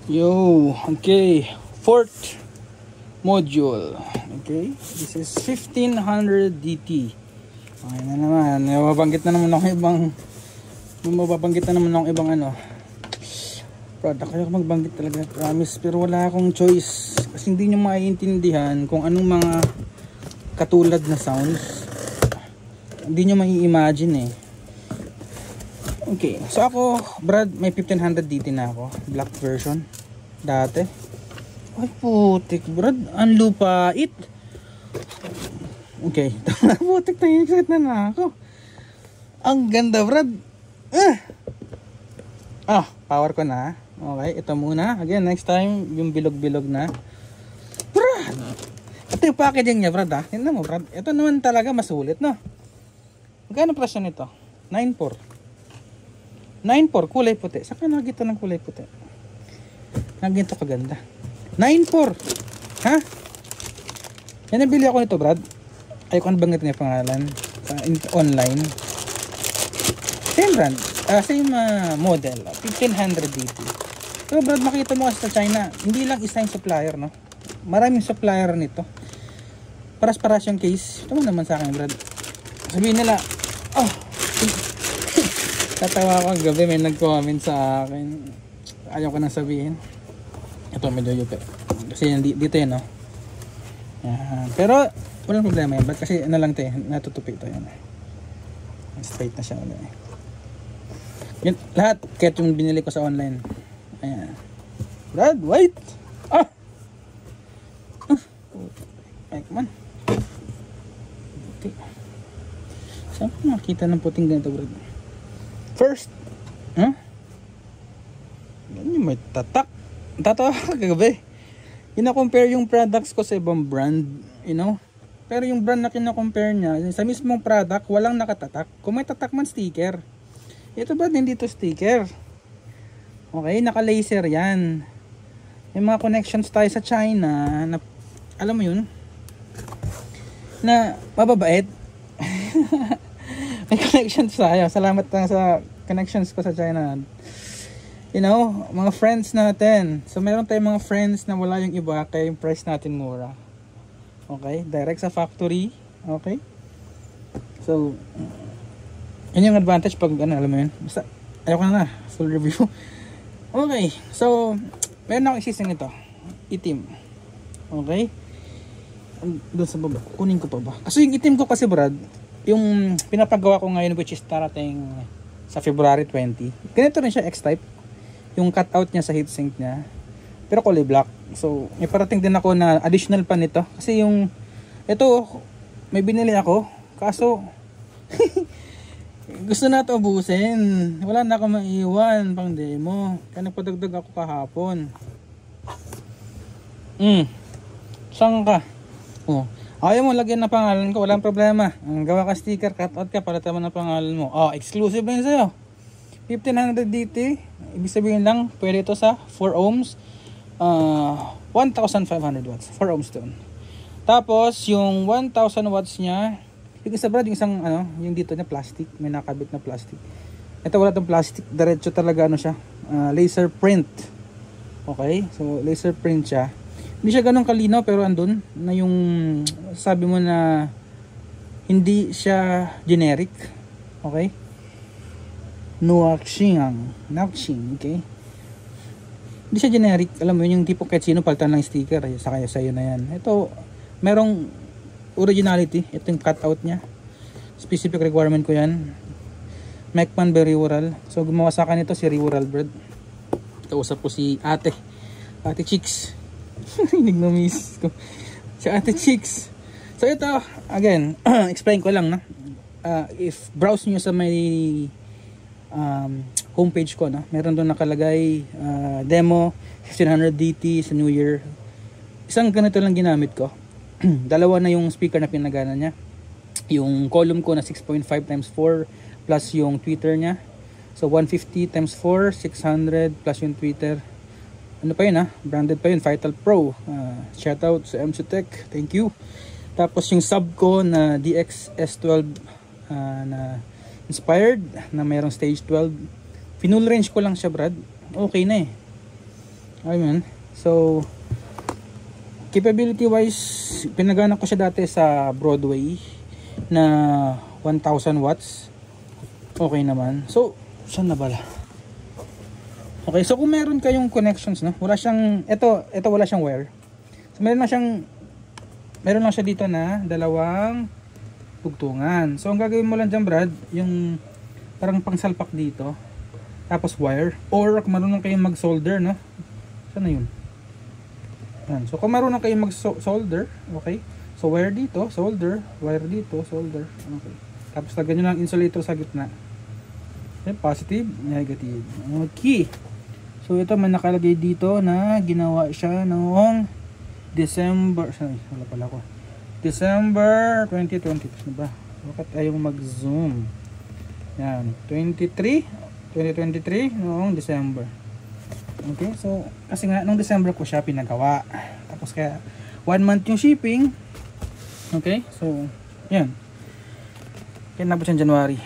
Yo, okay. Fourth module. Okay, this is 1500 DT. Okay na naman. Mababanggit na naman ako ibang ano. Product. Kaya ako magbanggit talaga, promise. Pero wala akong choice. Kasi hindi nyo maiintindihan kung anong mga katulad na sounds. Hindi nyo mai-imagine eh. Okay, so ako, Brad, may 1500 DT na ako. Black version. Dati. Ay putik, Brad. Ang lupait. Okay. Putik, excited na ako. Ang ganda, Brad. Power ko na. Okay, ito muna. Again, next time, yung bilog-bilog na. Brad! Ito yung packaging niya, Brad, ha? Tignan mo, Brad. Ito naman talaga masulit, no? Magkano presyo nito? 9.4. 9.4, kulay puti. Saan ka nakita ng kulay puti? Ganito kaganda. 9.4. Ha? Yan, nabili ako nito, Brad. Ayoko na banggit niya pangalan. Online. Same brand. Same model. 1500 DT. Pero Brad, makita mo kasi sa China, hindi lang isa yung supplier, no? Maraming supplier nito. Paras-paras yung case. Ito mo naman sa akin, Brad. Sabihin nila, tatawa ko gabi, may nag-comment sa akin. Ayaw ko nang sabihin. Ito, medyo yupe. Kasi dito yun, no? Pero, walang problema yan. Kasi ano lang ito eh, natutupi ito yan. Straight na siya ulit eh. Yun, lahat, kahit yung binili ko sa online. Ayan. Brad, wait! Ay, come on. Okay. Saan ko makita ng puting ganito, Brad? First, Yan yung may tatak. Tatawa ka kagabi. Ina-compare yung products ko sa ibang brand, you know? Pero yung brand na kina-compare niya, sa mismong product, walang nakatatak. Kung may tatak man, sticker. Ito ba, hindi to sticker. Okay, naka-laser yan. May mga connections tayo sa China, na, alam mo yun, na mababait. May connections tayo. Salamat sa connections ko sa China. You know, mga friends natin. So, meron tayong mga friends na wala yung iba, kaya yung price natin mura. Okay? Direct sa factory. Okay? So, yun yung advantage pag, alam mo yun. Basta, ayoko na full review. Okay. So, meron ako isising ito. Itim. Okay? Doon sa baba. Kunin ko pa ba? Kasi yung itim ko kasi, Brad, yung pinapagawa ko ngayon, which is darating sa February 20. Ganito rin siya, X-type. Yung cutout niya sa heatsink niya. Pero kulay black. So, may parating din ako na additional pa nito. Kasi yung, ito, may binili ako. Kaso, gusto na ito ubusin. Wala na ako maiwan pang demo. Kaya nagpadagdag ako kahapon. Saan ka? Ayaw mo lagyan na pangalan ko, walang problema. Ang gawa ka sticker, cutout ka, palitan mo na pangalan mo. Exclusive na yun sa'yo. 1500 DT, ibig sabihin lang, pwede ito sa 4 ohms, 1,500 watts. 4 ohms doon. Tapos, yung 1,000 watts niya, yung isa, Brad, yung isang, yung dito na plastic, may nakabit na plastic. Ito wala itong plastic, diretso talaga, siya, laser print. Okay, so laser print siya. Hindi siya ganun kalinaw, pero andun na yung sabi mo na hindi siya generic. Okay? Naoxing, okay? Hindi siya generic. Alam mo yun, yung tipo kahit sino palitan lang sticker, sakaya sa'yo na yan. Ito, merong originality. Ito yung cutout niya. Specific requirement ko yan. Mecman by Riural. So, gumawa sa akin ito si Riural, Brad. Kausap ko si Ate Chicks. Hinig na miss ko. Si Ate Chicks. So, ito, again, explain ko lang, na. If browse nyo sa may homepage ko, meron doon nakalagay demo 1500 DT sa New Year. Isang ganito lang ginamit ko. Dalawa na yung speaker na pinagana niya. Yung column ko na 6.5 times 4 plus yung tweeter niya. So 150 times 4, 600 plus yung tweeter. Ano pa yun, branded pa yun, Vital Pro. Shout out sa MC Tech, thank you. Tapos yung sub ko na DX S12 na inspired, na mayroong stage 12. Pinull range ko lang siya, Brad. Okay na eh. Ayun. So, capability wise, pinagana ko siya dati sa Broadway na 1000 watts. Okay naman. So, saan na bala? Okay, so kung meron kayong connections, no? Wala siyang, ito wala siyang wire. So, meron lang siya dito na dalawang tugtungan. So, ang gagawin mo lang dyan, Brad, yung parang pangsalpak dito. Tapos wire. Or kung marunong kayong mag-solder, no? Saan na yun? Yan. So, kung marunong kayong mag-solder, okay? So, wire dito, solder. Wire dito, solder. Okay. Tapos, lagyan nyo lang insulator sa gitna. Okay, positive, negative. Okay. So, ito may nakalagay dito na ginawa siya noong December. Wala pala ako. December 2020. Diba? Bakit ayaw mag-zoom? Yan. 2023 noong December. Okay. So, kasi nga, noong December ko siya pinagawa. Tapos kaya, 1 month yung shipping. Okay. So, yan. Kaya nabot siyang January.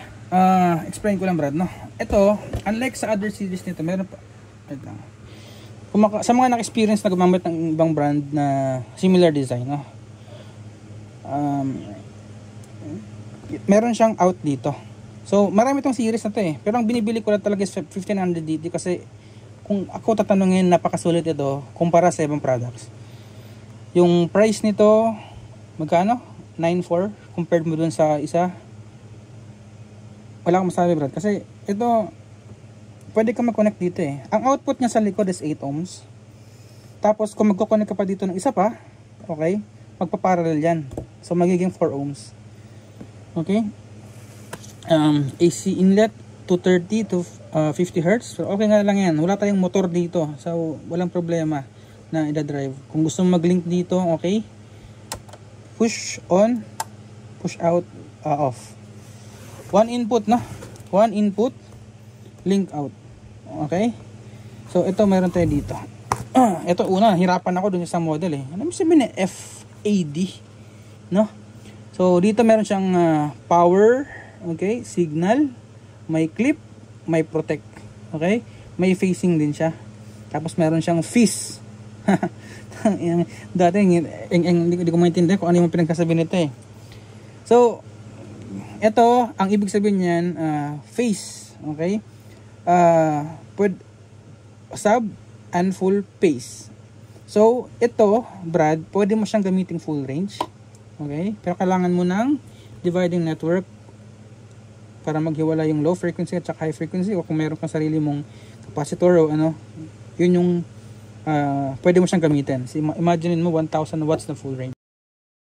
Explain ko lang, Brad, no? Ito, unlike sa other series nito, meron pa, sa mga naka-experience na gumamit ng ibang brand na similar design, no? Meron siyang out dito. So, marami itong series na to eh. Pero ang binibili ko lang talaga is 1500 DT kasi kung ako tatanungin, napakasulit ito kumpara sa ibang products. Yung price nito, magkano? 9.4 compared mo dun sa isa. Wala akong masabi, Brad, kasi ito pwede ka mag-connect dito eh. Ang output niya sa likod is 8 ohms. Tapos kung magko-connect ka pa dito ng isa pa, okay, magpa-parallel yan. So magiging 4 ohms. Okay? AC inlet 230 to 50 Hz. So okay nga lang yan. Wala tayong motor dito. So walang problema na i-drive. Kung gusto mo mag-link dito, okay? Push on, push out, off. One input, no? One input, link out. Okay? So, ito meron tayo dito. Ito una, hirapan ako dun sa model eh. Ano sabihin na FAD? No? So, dito meron siyang power, okay? Signal, may clip, may protect. Okay? May facing din siya. Tapos meron siyang fizz. Dati, hindi ko maintindihan kung ano yung pinagkasabi nito eh. So, ito, ang ibig sabihin niyan, phase, okay? Sub and full phase. So, ito, Brad, pwede mo siyang gamitin full range. Okay? Pero kailangan mo ng dividing network para maghiwala yung low frequency at high frequency, o kung meron kang sarili mong capacitor o ano, yun yung pwede mo siyang gamitin. So, imagine mo 1000 watts na full range.